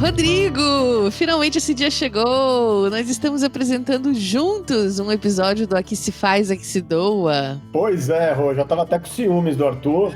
Rodrigo! Finalmente esse dia chegou! Nós estamos apresentando juntos um episódio do Aqui Se Faz, Aqui Se Doa. Pois é, Rô, já tava até com ciúmes do Arthur.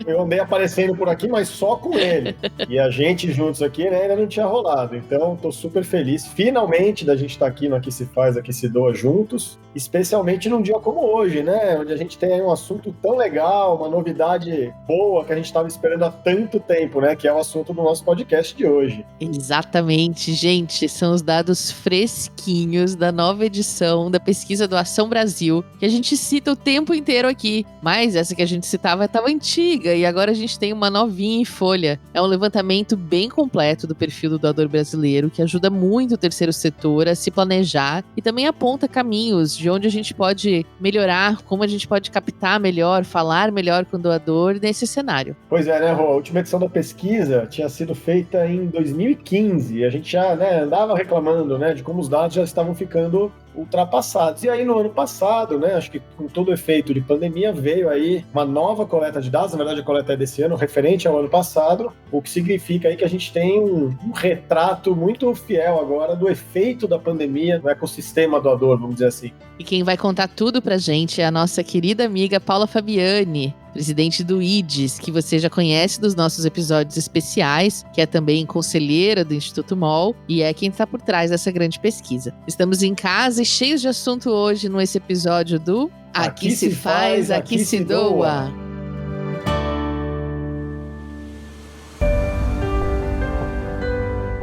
Eu andei aparecendo por aqui, mas só com ele. E a gente juntos aqui, né, ainda não tinha rolado. Então, tô super feliz, finalmente, da gente estar aqui no Aqui Se Faz, Aqui Se Doa juntos. Especialmente num dia como hoje, né? Onde a gente tem aí um assunto tão legal, uma novidade boa que a gente estava esperando há tanto tempo, né? Que é o assunto do nosso podcast de hoje. Exatamente, gente. São os dados fresquinhos da nova edição da pesquisa do Ação Brasil, que a gente cita o tempo inteiro aqui. Mas essa que a gente citava estava antiga e agora a gente tem uma novinha em folha. É um levantamento bem completo do perfil do doador brasileiro, que ajuda muito o terceiro setor a se planejar e também aponta caminhos de onde a gente pode melhorar, como a gente pode captar melhor, falar melhor com o doador nesse cenário. Pois é, né, Rô? A última edição da pesquisa tinha sido feita em 2015 e a gente já, né, andava reclamando, né, de como os dados já estavam ficando ultrapassados. E aí no ano passado, né, acho que com todo o efeito de pandemia, veio aí uma nova coleta de dados, na verdade a coleta é desse ano, referente ao ano passado, o que significa aí que a gente tem um retrato muito fiel agora do efeito da pandemia no ecossistema doador, vamos dizer assim. E quem vai contar tudo pra gente é a nossa querida amiga Paula Fabiani, presidente do IDES, que você já conhece dos nossos episódios especiais, que é também conselheira do Instituto MOL e é quem está por trás dessa grande pesquisa. Estamos em casa e cheios de assunto hoje nesse episódio do Aqui Se Faz, Aqui Se Doa.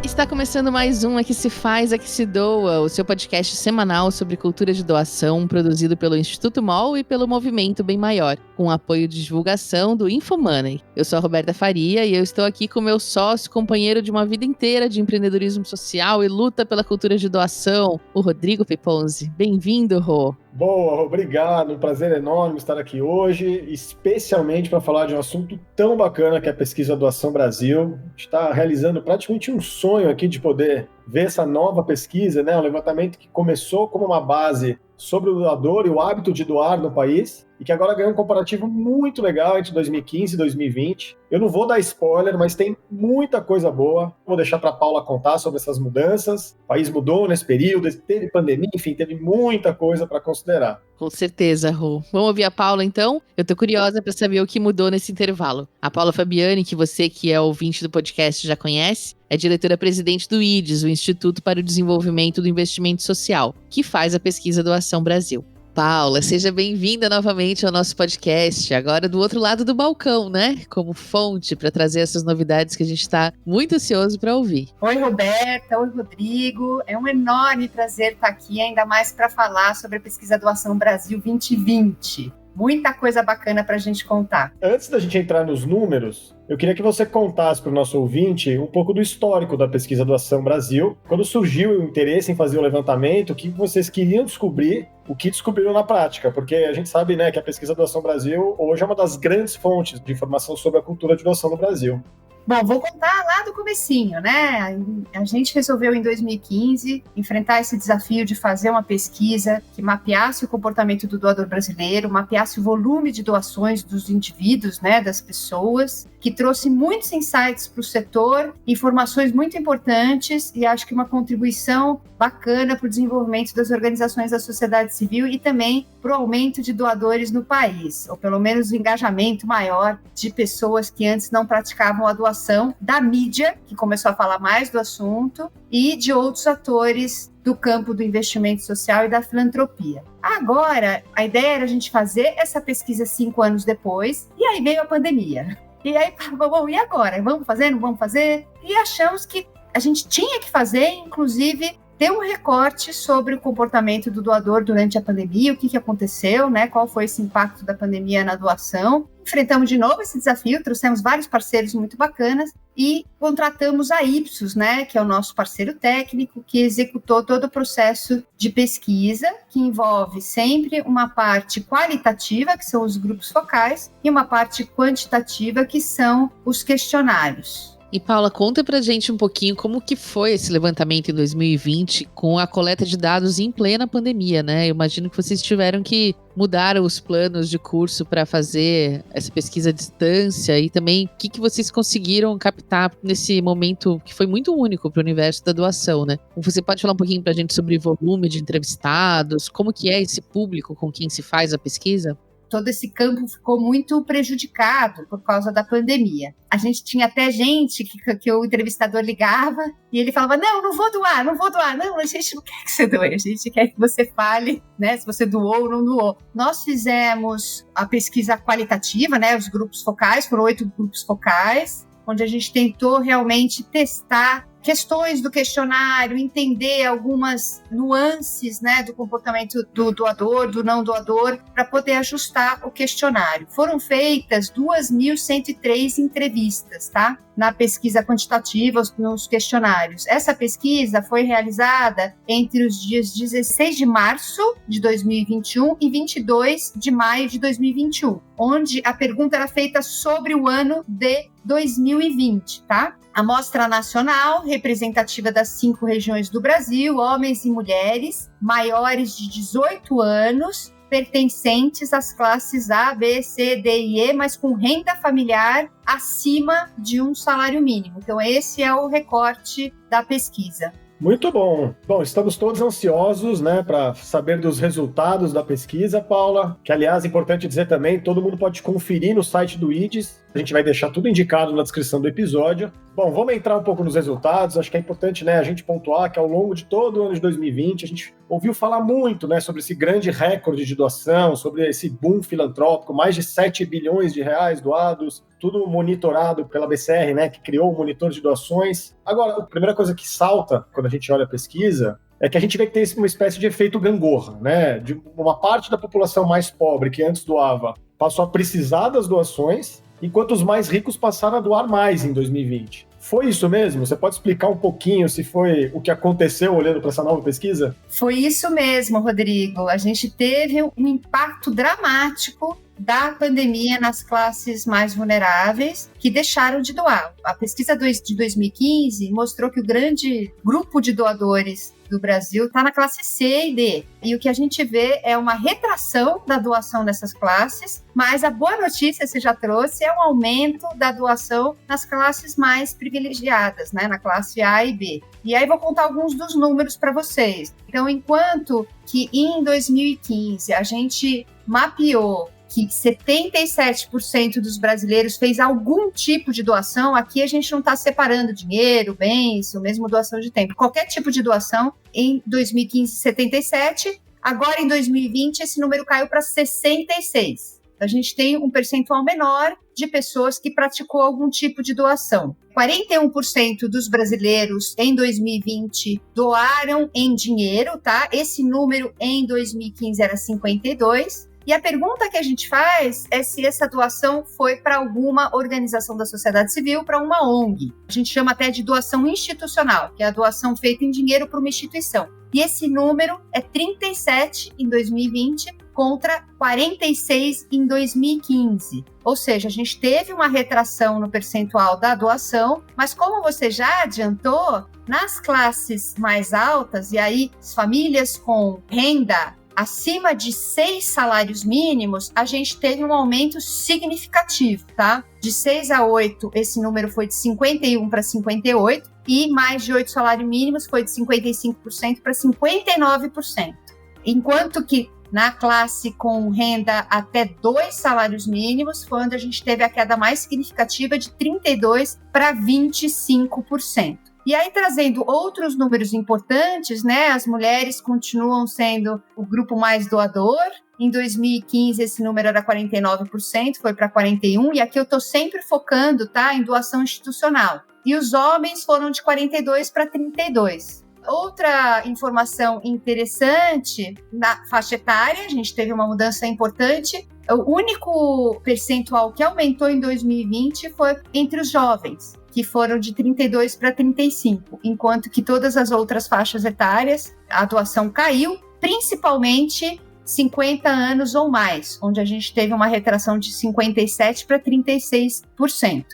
Está começando mais um Aqui Se Faz, Aqui Se Doa, o seu podcast semanal sobre cultura de doação, produzido pelo Instituto MOL e pelo Movimento Bem Maior, com apoio de divulgação do InfoMoney. Eu sou a Roberta Faria e eu estou aqui com meu sócio, companheiro de uma vida inteira de empreendedorismo social e luta pela cultura de doação, o Rodrigo Peponzi. Bem-vindo, Rô! Boa, obrigado, um prazer enorme estar aqui hoje, especialmente para falar de um assunto tão bacana que é a pesquisa do Ação Brasil. A gente está realizando praticamente um sonho aqui de poder ver essa nova pesquisa, né? Um levantamento que começou como uma base sobre o doador e o hábito de doar no país, e que agora ganhou um comparativo muito legal entre 2015 e 2020. Eu não vou dar spoiler, mas tem muita coisa boa. Vou deixar para a Paula contar sobre essas mudanças. O país mudou nesse período, teve pandemia, enfim, teve muita coisa para considerar. Com certeza, Rô. Vamos ouvir a Paula, então? Eu tô curiosa para saber o que mudou nesse intervalo. A Paula Fabiani, que você que é ouvinte do podcast já conhece, é diretora-presidente do IDES, o Instituto para o Desenvolvimento do Investimento Social, que faz a pesquisa do Ação Brasil. Paula, seja bem-vinda novamente ao nosso podcast, agora do outro lado do balcão, né? Como fonte para trazer essas novidades que a gente está muito ansioso para ouvir. Oi, Roberta. Oi, Rodrigo. É um enorme prazer estar aqui, ainda mais para falar sobre a pesquisa do Ação Brasil 2020. Muita coisa bacana para a gente contar. Antes da gente entrar nos números, eu queria que você contasse para o nosso ouvinte um pouco do histórico da pesquisa do Ação Brasil. Quando surgiu o interesse em fazer o levantamento, o que vocês queriam descobrir, o que descobriram na prática? Porque a gente sabe, né, que a pesquisa do Ação Brasil hoje é uma das grandes fontes de informação sobre a cultura de doação no Brasil. Bom, vou contar lá do comecinho, né? A gente resolveu em 2015 enfrentar esse desafio de fazer uma pesquisa que mapeasse o comportamento do doador brasileiro, mapeasse o volume de doações dos indivíduos, né, das pessoas, que trouxe muitos insights para o setor, informações muito importantes e acho que uma contribuição bacana para o desenvolvimento das organizações da sociedade civil e também para o aumento de doadores no país, ou pelo menos o engajamento maior de pessoas que antes não praticavam a doação, da mídia, que começou a falar mais do assunto, e de outros atores do campo do investimento social e da filantropia. Agora, a ideia era a gente fazer essa pesquisa 5 anos depois, e aí veio a pandemia. E aí, bom, e agora? Vamos fazer, não vamos fazer? E achamos que a gente tinha que fazer, inclusive, ter um recorte sobre o comportamento do doador durante a pandemia, o que aconteceu, né? Qual foi esse impacto da pandemia na doação. Enfrentamos de novo esse desafio, trouxemos vários parceiros muito bacanas e contratamos a Ipsos, né, que é o nosso parceiro técnico, que executou todo o processo de pesquisa, que envolve sempre uma parte qualitativa, que são os grupos focais, e uma parte quantitativa, que são os questionários. E Paula, conta pra gente um pouquinho como que foi esse levantamento em 2020 com a coleta de dados em plena pandemia, né? Eu imagino que vocês tiveram que mudar os planos de curso para fazer essa pesquisa à distância e também o que vocês conseguiram captar nesse momento que foi muito único para o universo da doação, né? Você pode falar um pouquinho pra gente sobre volume de entrevistados, como que é esse público com quem se faz a pesquisa? Todo esse campo ficou muito prejudicado por causa da pandemia. A gente tinha até gente que o entrevistador ligava e ele falava, não vou doar. Não, a gente não quer que você doe, a gente quer que você fale, né, se você doou ou não doou. Nós fizemos a pesquisa qualitativa, né, os grupos focais, foram 8 grupos focais, onde a gente tentou realmente testar questões do questionário, entender algumas nuances, né, do comportamento do doador, do não doador, para poder ajustar o questionário. Foram feitas 2.103 entrevistas, tá? Na pesquisa quantitativa, nos questionários. Essa pesquisa foi realizada entre os dias 16 de março de 2021 e 22 de maio de 2021, onde a pergunta era feita sobre o ano de 2020, tá? Amostra nacional, representativa das 5 regiões do Brasil, homens e mulheres maiores de 18 anos, pertencentes às classes A, B, C, D e E, mas com renda familiar acima de um salário mínimo. Então, esse é o recorte da pesquisa. Muito bom. Bom, estamos todos ansiosos, né, para saber dos resultados da pesquisa, Paula, que, aliás, é importante dizer também, todo mundo pode conferir no site do IDES, a gente vai deixar tudo indicado na descrição do episódio. Bom, vamos entrar um pouco nos resultados, acho que é importante, né, a gente pontuar que ao longo de todo o ano de 2020, a gente ouviu falar muito, né, sobre esse grande recorde de doação, sobre esse boom filantrópico, mais de 7 bilhões de reais doados, tudo monitorado pela BCR, né, que criou o monitor de doações. Agora, a primeira coisa que salta quando a gente olha a pesquisa é que a gente vê que tem uma espécie de efeito gangorra, né, de uma parte da população mais pobre que antes doava passou a precisar das doações, enquanto os mais ricos passaram a doar mais em 2020. Foi isso mesmo? Você pode explicar um pouquinho se foi o que aconteceu olhando para essa nova pesquisa? Foi isso mesmo, Rodrigo. A gente teve um impacto dramático da pandemia nas classes mais vulneráveis que deixaram de doar. A pesquisa de 2015 mostrou que o grande grupo de doadores do Brasil está na classe C e D. E o que a gente vê é uma retração da doação nessas classes, mas a boa notícia, você já trouxe, é um aumento da doação nas classes mais privilegiadas, né? Na classe A e B. E aí vou contar alguns dos números para vocês. Então, enquanto que em 2015 a gente mapeou que 77% dos brasileiros fez algum tipo de doação, aqui a gente não está separando dinheiro, bens, ou mesmo doação de tempo. Qualquer tipo de doação, em 2015, 77%, agora em 2020 esse número caiu para 66%. A gente tem um percentual menor de pessoas que praticou algum tipo de doação. 41% dos brasileiros em 2020 doaram em dinheiro, tá? Esse número em 2015 era 52%. E a pergunta que a gente faz é se essa doação foi para alguma organização da sociedade civil, para uma ONG. A gente chama até de doação institucional, que é a doação feita em dinheiro para uma instituição. E esse número é 37 em 2020 contra 46 em 2015. Ou seja, a gente teve uma retração no percentual da doação, mas como você já adiantou, nas classes mais altas, e aí as famílias com renda acima de 6 salários mínimos, a gente teve um aumento significativo, tá? De 6 a 8, esse número foi de 51 para 58, e mais de 8 salários mínimos foi de 55% para 59%. Enquanto que na classe com renda até 2 salários mínimos, foi onde a gente teve a queda mais significativa de 32% para 25%. E aí, trazendo outros números importantes, né? As mulheres continuam sendo o grupo mais doador. Em 2015, esse número era 49%, foi para 41%. E aqui eu estou sempre focando, tá? Em doação institucional. E os homens foram de 42% para 32%. Outra informação interessante, na faixa etária, a gente teve uma mudança importante. O único percentual que aumentou em 2020 foi entre os jovens, que foram de 32 para 35, enquanto que todas as outras faixas etárias, a doação caiu, principalmente 50 anos ou mais, onde a gente teve uma retração de 57 para 36%,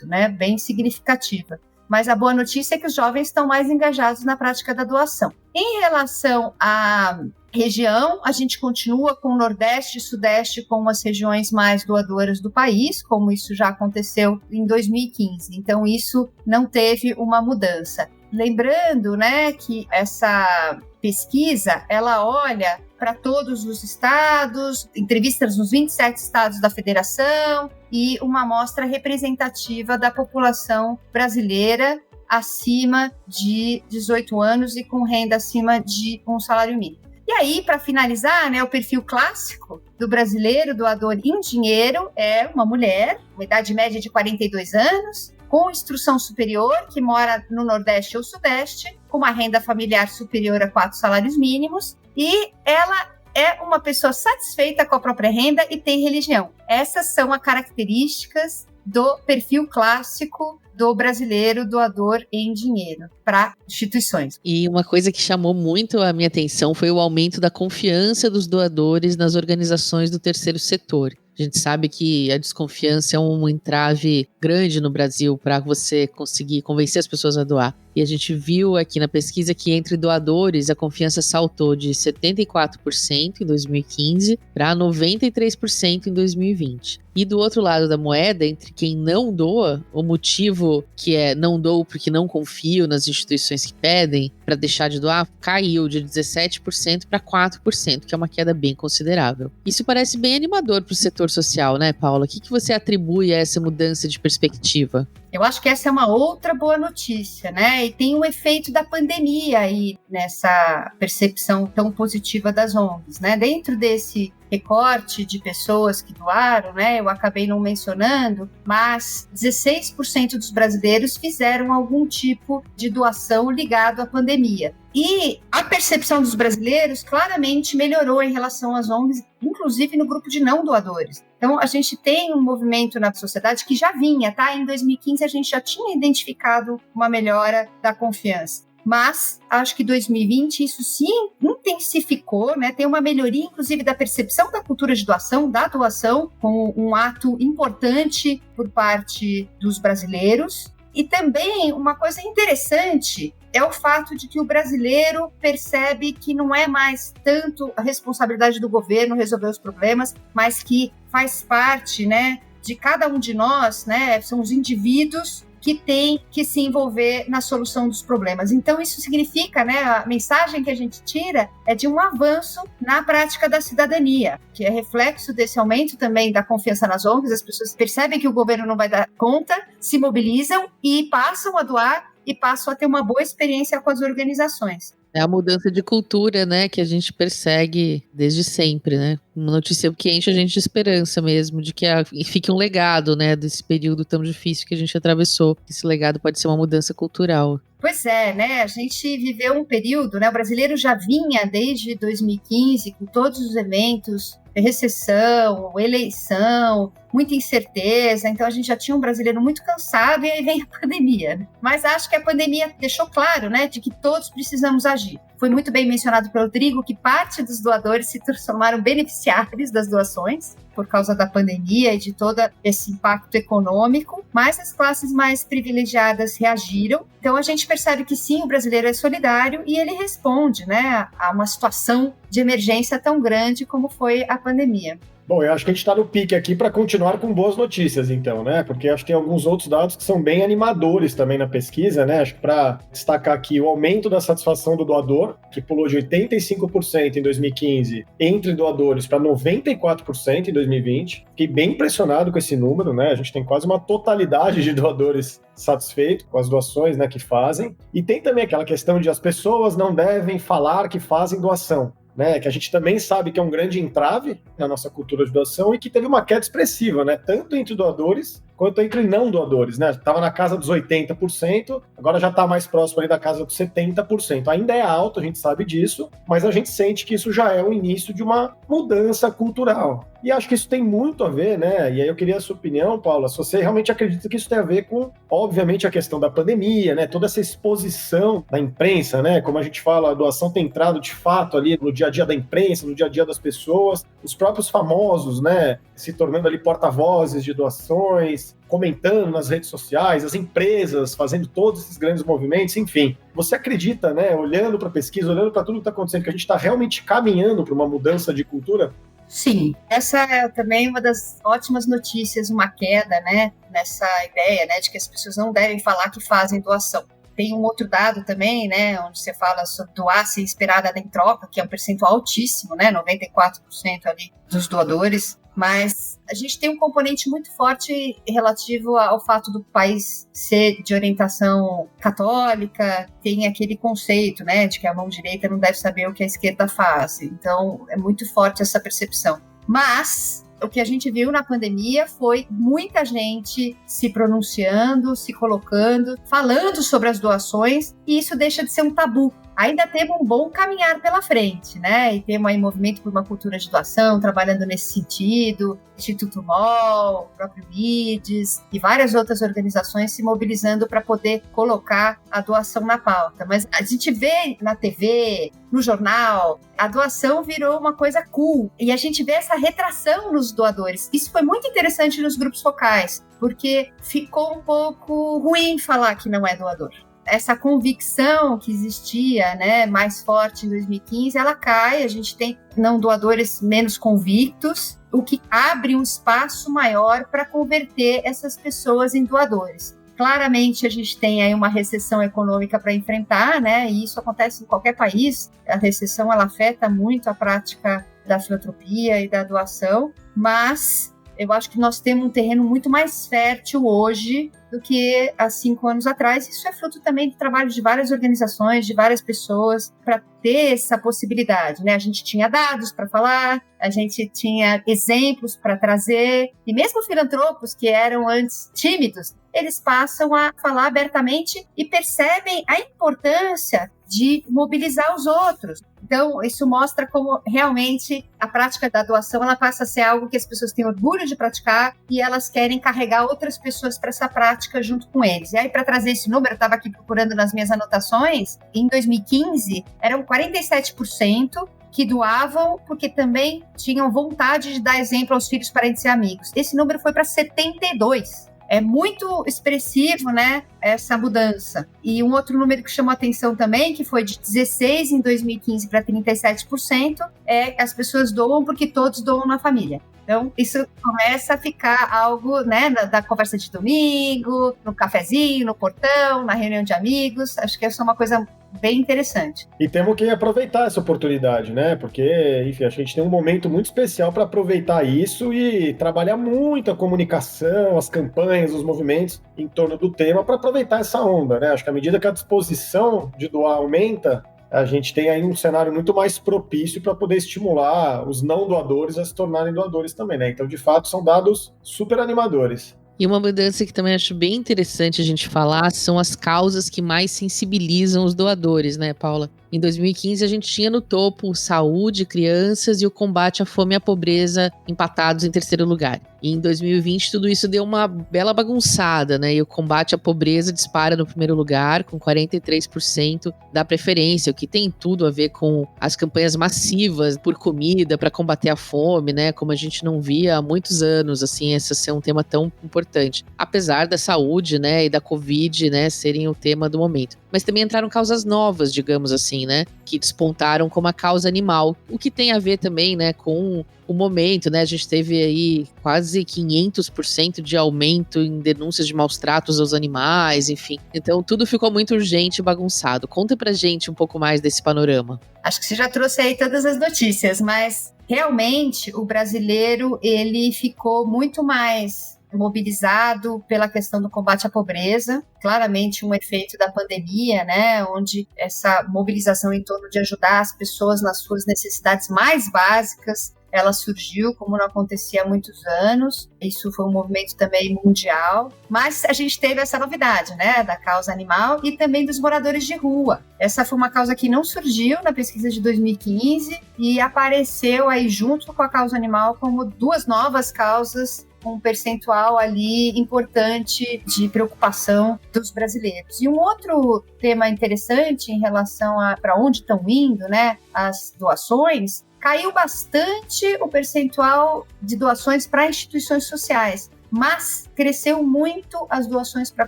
né? Bem significativa. mas a boa notícia é que os jovens estão mais engajados na prática da doação. Em relação à região, a gente continua com o Nordeste e Sudeste como as regiões mais doadoras do país, como isso já aconteceu em 2015. Então, isso não teve uma mudança. Lembrando, né, que essa pesquisa, ela olha para todos os estados, entrevistas nos 27 estados da federação e uma amostra representativa da população brasileira acima de 18 anos e com renda acima de um salário mínimo. E aí, para finalizar, né, o perfil clássico do brasileiro doador em dinheiro é uma mulher, uma idade média de 42 anos, com instrução superior, que mora no Nordeste ou Sudeste, com uma renda familiar superior a 4 salários mínimos, e ela é uma pessoa satisfeita com a própria renda e tem religião. Essas são as características do perfil clássico do brasileiro doador em dinheiro para instituições. E uma coisa que chamou muito a minha atenção foi o aumento da confiança dos doadores nas organizações do terceiro setor. A gente sabe que a desconfiança é um entrave grande no Brasil para você conseguir convencer as pessoas a doar. E a gente viu aqui na pesquisa que entre doadores a confiança saltou de 74% em 2015 para 93% em 2020. E do outro lado da moeda, entre quem não doa, o motivo que é não dou porque não confio nas instituições que pedem para deixar de doar, caiu de 17% para 4%, que é uma queda bem considerável. Isso parece bem animador para o setor social, né, Paula? O que você atribui a essa mudança de perspectiva? Eu acho que essa é uma outra boa notícia, né? E tem o efeito da pandemia aí nessa percepção tão positiva das ONGs, né? Dentro desse recorte de pessoas que doaram, né? Eu acabei não mencionando, mas 16% dos brasileiros fizeram algum tipo de doação ligado à pandemia. E a percepção dos brasileiros claramente melhorou em relação às ONGs, inclusive no grupo de não doadores. Então, a gente tem um movimento na sociedade que já vinha, tá? Em 2015, a gente já tinha identificado uma melhora da confiança. Mas, acho que em 2020 isso se intensificou, né? Tem uma melhoria, inclusive, da percepção da cultura de doação, da doação, com um ato importante por parte dos brasileiros. E também, uma coisa interessante é o fato de que o brasileiro percebe que não é mais tanto a responsabilidade do governo resolver os problemas, mas que faz parte, né, de cada um de nós, né, são os indivíduos que têm que se envolver na solução dos problemas. Então, isso significa, né, a mensagem que a gente tira é de um avanço na prática da cidadania, que é reflexo desse aumento também da confiança nas ONGs. As pessoas percebem que o governo não vai dar conta, se mobilizam e passam a doar e passam a ter uma boa experiência com as organizações. É a mudança de cultura, né, que a gente persegue desde sempre, né? Uma notícia que enche a gente de esperança mesmo, de que fique um legado, né, desse período tão difícil que a gente atravessou. Esse legado pode ser uma mudança cultural. Pois é, né? A gente viveu um período, né? O brasileiro já vinha desde 2015 com todos os eventos, recessão, eleição, muita incerteza. Então a gente já tinha um brasileiro muito cansado e aí vem a pandemia. Mas acho que a pandemia deixou claro, né, de que todos precisamos agir. Foi muito bem mencionado pelo Rodrigo que parte dos doadores se transformaram beneficiários das doações por causa da pandemia e de todo esse impacto econômico, mas as classes mais privilegiadas reagiram. Então a gente percebe que sim, o brasileiro é solidário e ele responde, né, a uma situação de emergência tão grande como foi a pandemia. Bom, eu acho que a gente está no pique aqui para continuar com boas notícias, então, né? Porque acho que tem alguns outros dados que são bem animadores também na pesquisa, né? Acho que para destacar aqui o aumento da satisfação do doador, que pulou de 85% em 2015 entre doadores para 94% em 2020. Fiquei bem impressionado com esse número, né? A gente tem quase uma totalidade de doadores satisfeitos com as doações, né, que fazem. E tem também aquela questão de as pessoas não devem falar que fazem doação, né, que a gente também sabe que é um grande entrave na nossa cultura de doação e que teve uma queda expressiva, né, tanto entre doadores quanto entre não doadores, né? Estava na casa dos 80%, agora já está mais próximo ali da casa dos 70%. Ainda é alto, a gente sabe disso, mas a gente sente que isso já é o início de uma mudança cultural. E acho que isso tem muito a ver, né? E aí eu queria a sua opinião, Paula, se você realmente acredita que isso tem a ver com, obviamente, a questão da pandemia, né? Toda essa exposição da imprensa, né? Como a gente fala, a doação tem entrado de fato ali no dia a dia da imprensa, no dia a dia das pessoas, os próprios famosos, né? Se tornando ali porta-vozes de doações. vocês comentando nas redes sociais, as empresas fazendo todos esses grandes movimentos, enfim. Você acredita, né, olhando para a pesquisa, olhando para tudo que está acontecendo, que a gente está realmente caminhando para uma mudança de cultura? Sim, essa é também uma das ótimas notícias, uma queda, né, nessa ideia, né, de que as pessoas não devem falar que fazem doação. Tem um outro dado também, né, onde você fala sobre doar sem esperar nada em troca, que é um percentual altíssimo, né, 94% ali dos doadores, mas a gente tem um componente muito forte relativo ao fato do país ser de orientação católica, tem aquele conceito, né, de que a mão direita não deve saber o que a esquerda faz, então é muito forte essa percepção. Mas o que a gente viu na pandemia foi muita gente se pronunciando, se colocando, falando sobre as doações, e isso deixa de ser um tabu. Ainda temos um bom caminhar pela frente, né? E temos aí movimento por uma cultura de doação, trabalhando nesse sentido, Instituto MOL, o próprio IDES e várias outras organizações se mobilizando para poder colocar a doação na pauta. Mas a gente vê na TV, no jornal, a doação virou uma coisa cool. E a gente vê essa retração nos doadores. Isso foi muito interessante nos grupos focais, porque ficou um pouco ruim falar que não é doador. Essa convicção que existia, né, mais forte em 2015, ela cai, a gente tem não doadores menos convictos, o que abre um espaço maior para converter essas pessoas em doadores. Claramente a gente tem aí uma recessão econômica para enfrentar, né, e isso acontece em qualquer país, a recessão ela afeta muito a prática da filantropia e da doação, mas eu acho que nós temos um terreno muito mais fértil hoje do que há 5 anos atrás. Isso é fruto também do trabalho de várias organizações, de várias pessoas, para ter essa possibilidade, né? A gente tinha dados para falar, a gente tinha exemplos para trazer, e mesmo filantropos que eram antes tímidos, eles passam a falar abertamente e percebem a importância de mobilizar os outros. Então, isso mostra como realmente a prática da doação ela passa a ser algo que as pessoas têm orgulho de praticar e elas querem carregar outras pessoas para essa prática junto com eles. E aí, para trazer esse número, eu estava aqui procurando nas minhas anotações, em 2015, eram 47% que doavam porque também tinham vontade de dar exemplo aos filhos, parentes e amigos. Esse número foi para 72%. É muito expressivo, né, essa mudança. E um outro número que chamou a atenção também, que foi de 16% em 2015 para 37%, é que as pessoas doam porque todos doam na família. Então, isso começa a ficar algo, né, da conversa de domingo, no cafezinho, no portão, na reunião de amigos. Acho que essa é uma coisa bem interessante. E temos que aproveitar essa oportunidade, né? Porque, enfim, a gente tem um momento muito especial para aproveitar isso e trabalhar muito a comunicação, as campanhas, os movimentos em torno do tema para aproveitar essa onda, né? Acho que à medida que a disposição de doar aumenta, a gente tem aí um cenário muito mais propício para poder estimular os não doadores a se tornarem doadores também, né? Então, de fato, são dados super animadores. E uma mudança que também acho bem interessante a gente falar são as causas que mais sensibilizam os doadores, né, Paula? Em 2015, a gente tinha no topo saúde, crianças e o combate à fome e à pobreza empatados em terceiro lugar. E em 2020, tudo isso deu uma bela bagunçada, né? E o combate à pobreza dispara no primeiro lugar, com 43% da preferência, o que tem tudo a ver com as campanhas massivas por comida para combater a fome, né? Como a gente não via há muitos anos, assim, esse ser um tema tão importante. Apesar da saúde, né, e da Covid, né, serem o tema do momento. Mas também entraram causas novas, digamos assim, né, que despontaram como a causa animal, o que tem a ver também, né, com o momento, né, a gente teve aí quase 500% de aumento em denúncias de maus tratos aos animais, enfim. Então tudo ficou muito urgente e bagunçado. Conta pra gente um pouco mais desse panorama. Acho que você já trouxe aí todas as notícias, mas realmente o brasileiro, ele ficou muito mais mobilizado pela questão do combate à pobreza, claramente um efeito da pandemia, né, onde essa mobilização em torno de ajudar as pessoas nas suas necessidades mais básicas, ela surgiu como não acontecia há muitos anos. Isso foi um movimento também mundial, mas a gente teve essa novidade, né, da causa animal e também dos moradores de rua. Essa foi uma causa que não surgiu na pesquisa de 2015 e apareceu aí junto com a causa animal como duas novas causas, um percentual ali importante de preocupação dos brasileiros. E um outro tema interessante em relação a para onde estão indo, né, as doações, caiu bastante o percentual de doações para instituições sociais. mas cresceu muito as doações para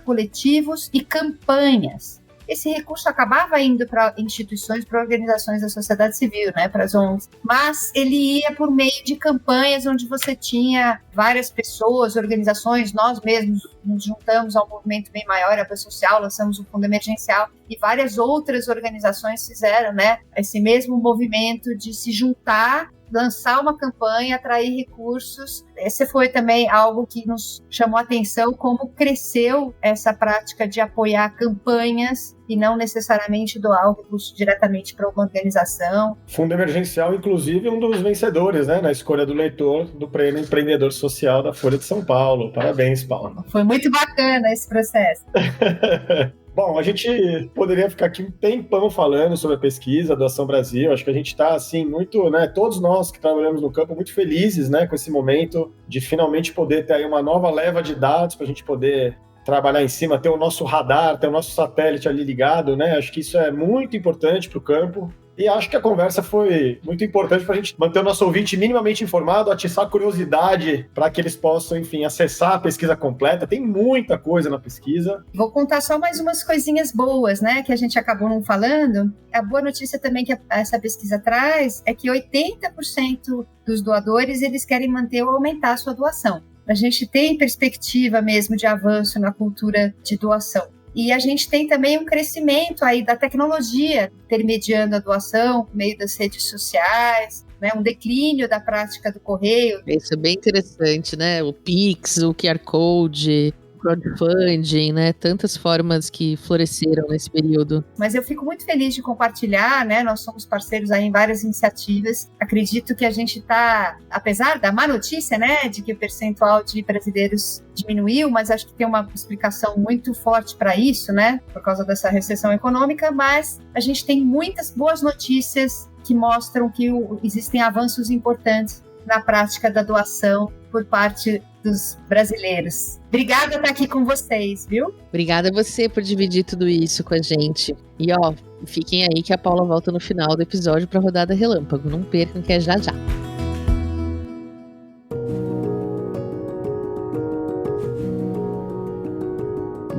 coletivos e campanhas. Esse recurso acabava indo para instituições, para organizações da sociedade civil, né, para as ONGs, mas ele ia por meio de campanhas onde você tinha várias pessoas, organizações, nós mesmos nos juntamos ao movimento bem maior, a Apoio Social, lançamos um fundo emergencial e várias outras organizações fizeram, né, esse mesmo movimento de se juntar, lançar uma campanha, atrair recursos. Esse foi também algo que nos chamou a atenção, como cresceu essa prática de apoiar campanhas e não necessariamente doar o recurso diretamente para uma organização. Fundo Emergencial, inclusive, um dos vencedores, né, na escolha do leitor do Prêmio Empreendedor Social da Folha de São Paulo. Parabéns, Paula. Foi muito bacana esse processo. Bom, a gente poderia ficar aqui um tempão falando sobre a pesquisa do Ação Brasil. Acho que a gente está, assim, muito, né, todos nós que trabalhamos no campo, muito felizes, né, com esse momento de finalmente poder ter aí uma nova leva de dados para a gente poder trabalhar em cima, ter o nosso radar, ter o nosso satélite ali ligado, né? Acho que isso é muito importante para o campo. E acho que a conversa foi muito importante para a gente manter o nosso ouvinte minimamente informado, atiçar a curiosidade para que eles possam, enfim, acessar a pesquisa completa. Tem muita coisa na pesquisa. Vou contar só mais umas coisinhas boas, né, que a gente acabou não falando. A boa notícia também que essa pesquisa traz é que 80% dos doadores, eles querem manter ou aumentar a sua doação. A gente tem perspectiva mesmo de avanço na cultura de doação. E a gente tem também um crescimento aí da tecnologia intermediando a doação por meio das redes sociais, né, um declínio da prática do correio. Isso é bem interessante, né? O Pix, o QR Code, crowdfunding, né? Tantas formas que floresceram nesse período. Mas eu fico muito feliz de compartilhar, né? Nós somos parceiros aí em várias iniciativas. Acredito que a gente está, apesar da má notícia, né, de que o percentual de brasileiros diminuiu, mas acho que tem uma explicação muito forte para isso, né? Por causa dessa recessão econômica, mas a gente tem muitas boas notícias que mostram que existem avanços importantes na prática da doação por parte dos brasileiros. Obrigada por estar aqui com vocês, viu? Obrigada a você por dividir tudo isso com a gente. E ó, fiquem aí que a Paula volta no final do episódio para a rodada relâmpago. Não percam que é já já.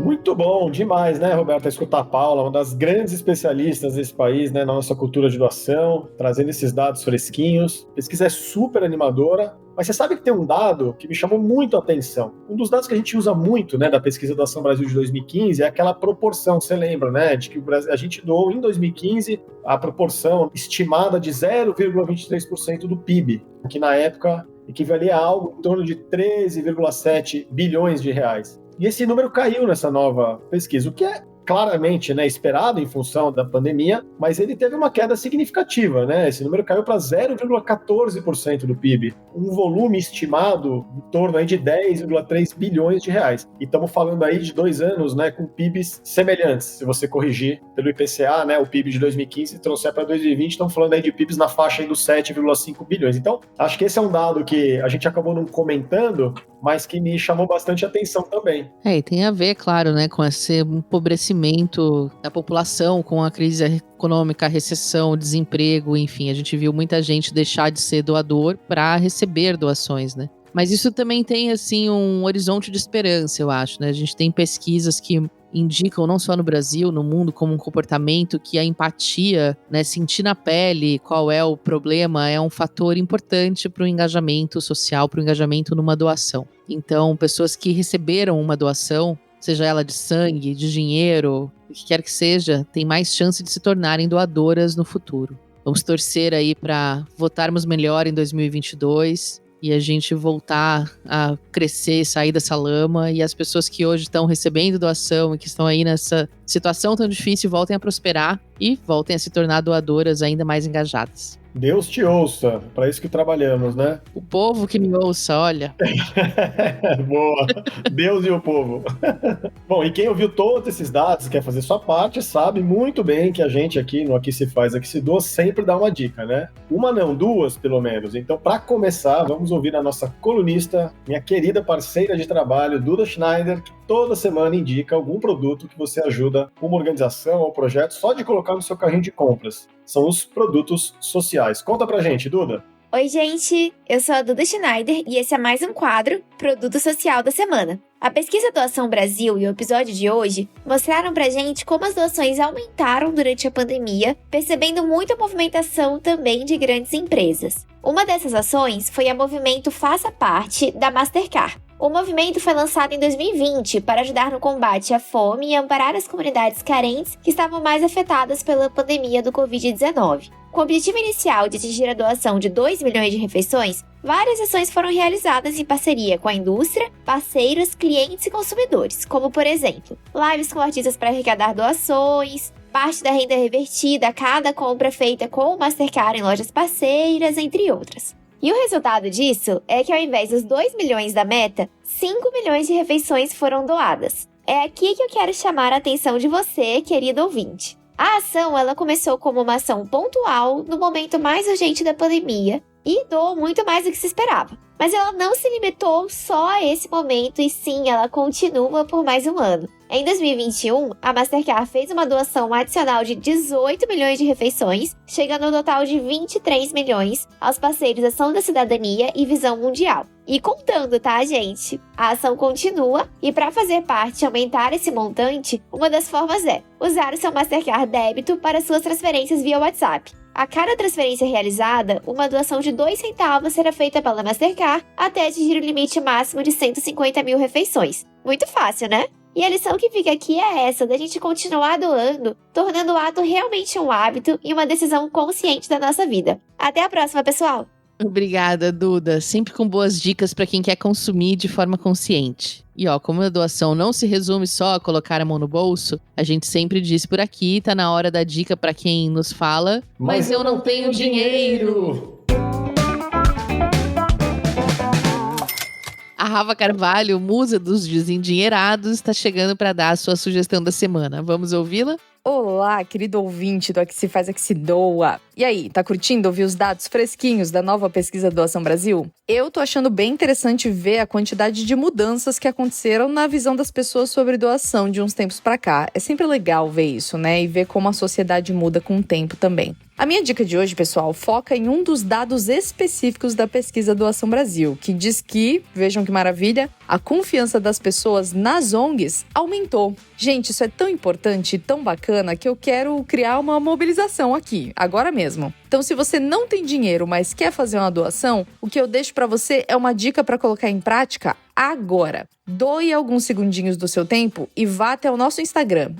Muito bom, demais, né, Roberta, escutar a Paula, uma das grandes especialistas desse país, né, na nossa cultura de doação, trazendo esses dados fresquinhos. A pesquisa é super animadora, mas você sabe que tem um dado que me chamou muito a atenção. Um dos dados que a gente usa muito, né, da pesquisa do Ação Brasil de 2015 é aquela proporção, você lembra, né, de que a gente doou em 2015 a proporção estimada de 0,23% do PIB, que na época equivalia a algo em torno de 13,7 bilhões de reais. E esse número caiu nessa nova pesquisa, o que é claramente, né, esperado em função da pandemia, mas ele teve uma queda significativa, né? Esse número caiu para 0,14% do PIB, um volume estimado em torno aí de 10,3 bilhões de reais. E estamos falando aí de 2 anos, né, com PIBs semelhantes. Se você corrigir pelo IPCA, né, o PIB de 2015 trouxer para 2020, estamos falando aí de PIBs na faixa aí dos 7,5 bilhões. Então, acho que esse é um dado que a gente acabou não comentando, mas que me chamou bastante atenção também. E tem a ver, claro, né, com esse empobrecimento da população, com a crise econômica, a recessão, o desemprego, enfim, a gente viu muita gente deixar de ser doador para receber doações, né? Mas isso também tem, assim, um horizonte de esperança, eu acho, né? A gente tem pesquisas que indicam, não só no Brasil, no mundo, como um comportamento que a empatia, né, sentir na pele qual é o problema, é um fator importante para o engajamento social, para o engajamento numa doação. Então, pessoas que receberam uma doação, seja ela de sangue, de dinheiro, o que quer que seja, tem mais chance de se tornarem doadoras no futuro. Vamos torcer aí para votarmos melhor em 2022 e a gente voltar a crescer, sair dessa lama, e as pessoas que hoje estão recebendo doação e que estão aí nessa situação tão difícil voltem a prosperar e voltem a se tornar doadoras ainda mais engajadas. Deus te ouça, para isso que trabalhamos, né? O povo que me ouça, olha. Boa, Deus e o povo. Bom, e quem ouviu todos esses dados, quer fazer sua parte, sabe muito bem que a gente aqui no Aqui Se Faz, Aqui Se Doa sempre dá uma dica, né? Uma não, duas pelo menos. Então, para começar, vamos ouvir a nossa colunista, minha querida parceira de trabalho, Duda Schneider, que toda semana indica algum produto que você ajuda uma organização ou projeto só de colocar no seu carrinho de compras. São os produtos sociais. Conta pra gente, Duda. Oi, gente! Eu sou a Duda Schneider e esse é mais um quadro, Produto Social da Semana. A pesquisa Doação Brasil e o episódio de hoje mostraram pra gente como as doações aumentaram durante a pandemia, percebendo muita movimentação também de grandes empresas. Uma dessas ações foi a movimento Faça Parte da Mastercard. O movimento foi lançado em 2020 para ajudar no combate à fome e amparar as comunidades carentes que estavam mais afetadas pela pandemia do Covid-19. Com o objetivo inicial de atingir a doação de 2 milhões de refeições, várias ações foram realizadas em parceria com a indústria, parceiros, clientes e consumidores, como, por exemplo, lives com artistas para arrecadar doações, parte da renda revertida a cada compra feita com o Mastercard em lojas parceiras, entre outras. E o resultado disso é que, ao invés dos 2 milhões da meta, 5 milhões de refeições foram doadas. É aqui que eu quero chamar a atenção de você, querido ouvinte. A ação ela começou como uma ação pontual no momento mais urgente da pandemia e doou muito mais do que se esperava. Mas ela não se limitou só a esse momento e sim, ela continua por mais um ano. Em 2021, a Mastercard fez uma doação adicional de 18 milhões de refeições, chegando ao total de 23 milhões aos parceiros Ação da Cidadania e Visão Mundial. E contando, tá, gente? A ação continua e para fazer parte e aumentar esse montante, uma das formas é usar o seu Mastercard débito para suas transferências via WhatsApp. A cada transferência realizada, uma doação de 2 centavos será feita pela Mastercard até atingir o limite máximo de 150 mil refeições. Muito fácil, né? E a lição que fica aqui é essa, da gente continuar doando, tornando o ato realmente um hábito e uma decisão consciente da nossa vida. Até a próxima, pessoal! Obrigada, Duda. Sempre com boas dicas para quem quer consumir de forma consciente. E como a doação não se resume só a colocar a mão no bolso, a gente sempre diz por aqui, tá na hora da dica para quem nos fala, mas eu não tenho dinheiro! A Rafa Carvalho, musa dos desendinheirados, está chegando para dar a sua sugestão da semana. Vamos ouvi-la? Olá, querido ouvinte do Aqui Se Faz, Aqui Se Doa. E aí, tá curtindo ouvir os dados fresquinhos da nova pesquisa Doação Brasil? Eu tô achando bem interessante ver a quantidade de mudanças que aconteceram na visão das pessoas sobre doação de uns tempos pra cá. É sempre legal ver isso, né? E ver como a sociedade muda com o tempo também. A minha dica de hoje, pessoal, foca em um dos dados específicos da pesquisa Doação Brasil, que diz que, vejam que maravilha, a confiança das pessoas nas ONGs aumentou. Gente, isso é tão importante e tão bacana que eu quero criar uma mobilização aqui, agora mesmo. Então, se você não tem dinheiro, mas quer fazer uma doação, o que eu deixo para você é uma dica para colocar em prática agora. Doe alguns segundinhos do seu tempo e vá até o nosso Instagram,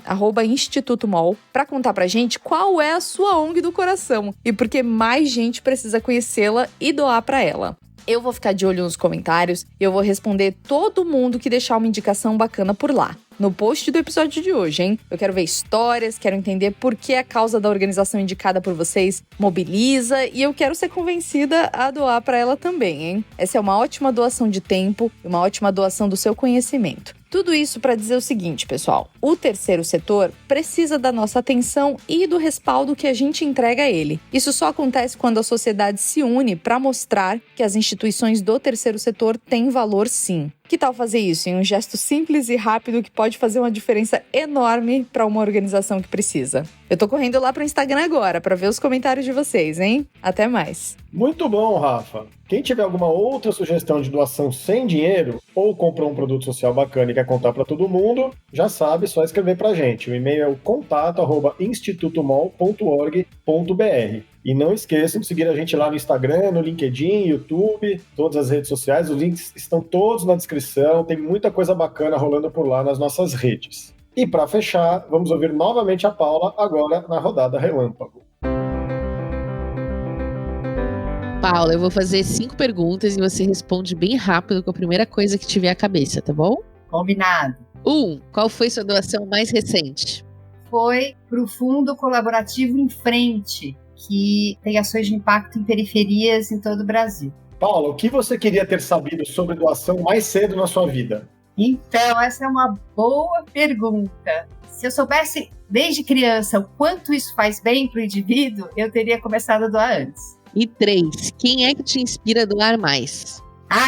@InstitutoMOL, para contar pra gente qual é a sua ONG do coração e por que mais gente precisa conhecê-la e doar para ela. Eu vou ficar de olho nos comentários e eu vou responder todo mundo que deixar uma indicação bacana por lá. No post do episódio de hoje, hein? Eu quero ver histórias, quero entender por que a causa da organização indicada por vocês mobiliza e eu quero ser convencida a doar para ela também, hein? Essa é uma ótima doação de tempo e uma ótima doação do seu conhecimento. Tudo isso para dizer o seguinte, pessoal. O terceiro setor precisa da nossa atenção e do respaldo que a gente entrega a ele. Isso só acontece quando a sociedade se une para mostrar que as instituições do terceiro setor têm valor sim. Que tal fazer isso em um gesto simples e rápido que pode fazer uma diferença enorme para uma organização que precisa? Eu tô correndo lá pro Instagram agora para ver os comentários de vocês, hein? Até mais! Muito bom, Rafa. Quem tiver alguma outra sugestão de doação sem dinheiro ou comprou um produto social bacana e quer contar para todo mundo, já sabe, só escrever pra gente. O e-mail é o contato@institutomol.org.br. E não esqueçam de seguir a gente lá no Instagram, no LinkedIn, YouTube, todas as redes sociais. Os links estão todos na descrição. Tem muita coisa bacana rolando por lá nas nossas redes. E para fechar, vamos ouvir novamente a Paula agora na rodada Relâmpago. Paula, eu vou fazer 5 perguntas e você responde bem rápido com a primeira coisa que tiver à cabeça, tá bom? Combinado. 1. Qual foi sua doação mais recente? Foi para o Fundo Colaborativo Em Frente, que tem ações de impacto em periferias em todo o Brasil. Paula, o que você queria ter sabido sobre doação mais cedo na sua vida? Então, essa é uma boa pergunta. Se eu soubesse desde criança o quanto isso faz bem para o indivíduo, eu teria começado a doar antes. E 3. Quem é que te inspira a doar mais?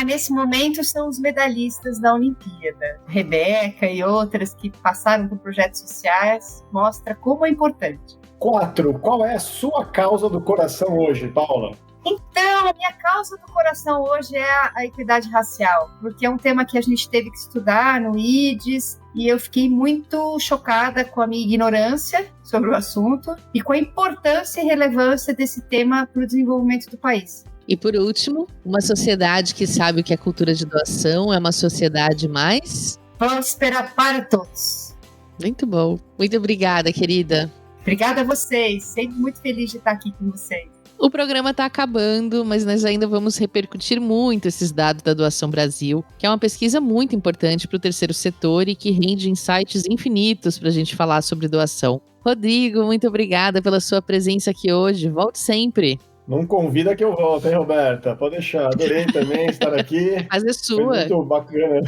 Nesse momento são os medalhistas da Olimpíada. Rebeca e outras que passaram por projetos sociais, mostra como é importante. 4. Qual é a sua causa do coração hoje, Paula? Então, a minha causa do coração hoje é a equidade racial, porque é um tema que a gente teve que estudar no IDES, e eu fiquei muito chocada com a minha ignorância sobre o assunto e com a importância e relevância desse tema para o desenvolvimento do país. E por último, uma sociedade que sabe o que é cultura de doação é uma sociedade mais próspera para todos. Muito bom. Muito obrigada, querida. Obrigada a vocês. Sempre muito feliz de estar aqui com vocês. O programa está acabando, mas nós ainda vamos repercutir muito esses dados da Doação Brasil, que é uma pesquisa muito importante para o terceiro setor e que rende insights infinitos para a gente falar sobre doação. Rodrigo, muito obrigada pela sua presença aqui hoje. Volte sempre. Não convida que eu volto, hein, Roberta? Pode deixar. Adorei também estar aqui. Fazer Foi sua. muito bacana.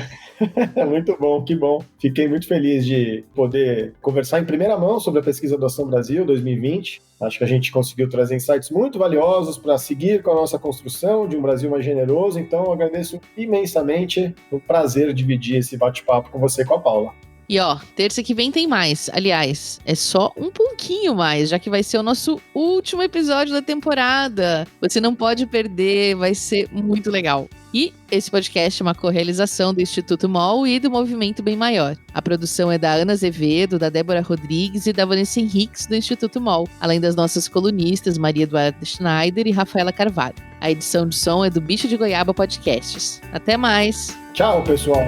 Muito bom, que bom. Fiquei muito feliz de poder conversar em primeira mão sobre a pesquisa Doação Brasil 2020. Acho que a gente conseguiu trazer insights muito valiosos para seguir com a nossa construção de um Brasil mais generoso. Então, agradeço imensamente. Foi um prazer dividir esse bate-papo com você e com a Paula. E ó, terça que vem tem mais. Aliás, é só um pouquinho mais, já que vai ser o nosso último episódio da temporada. Você não pode perder, vai ser muito legal. E esse podcast é uma correalização do Instituto MOL e do Movimento Bem Maior. A produção é da Ana Azevedo, da Débora Rodrigues e da Vanessa Henriques, do Instituto MOL, além das nossas colunistas Maria Eduarda Schneider e Rafaela Carvalho. A edição de som é do Bicho de Goiaba Podcasts. Até mais! Tchau, pessoal!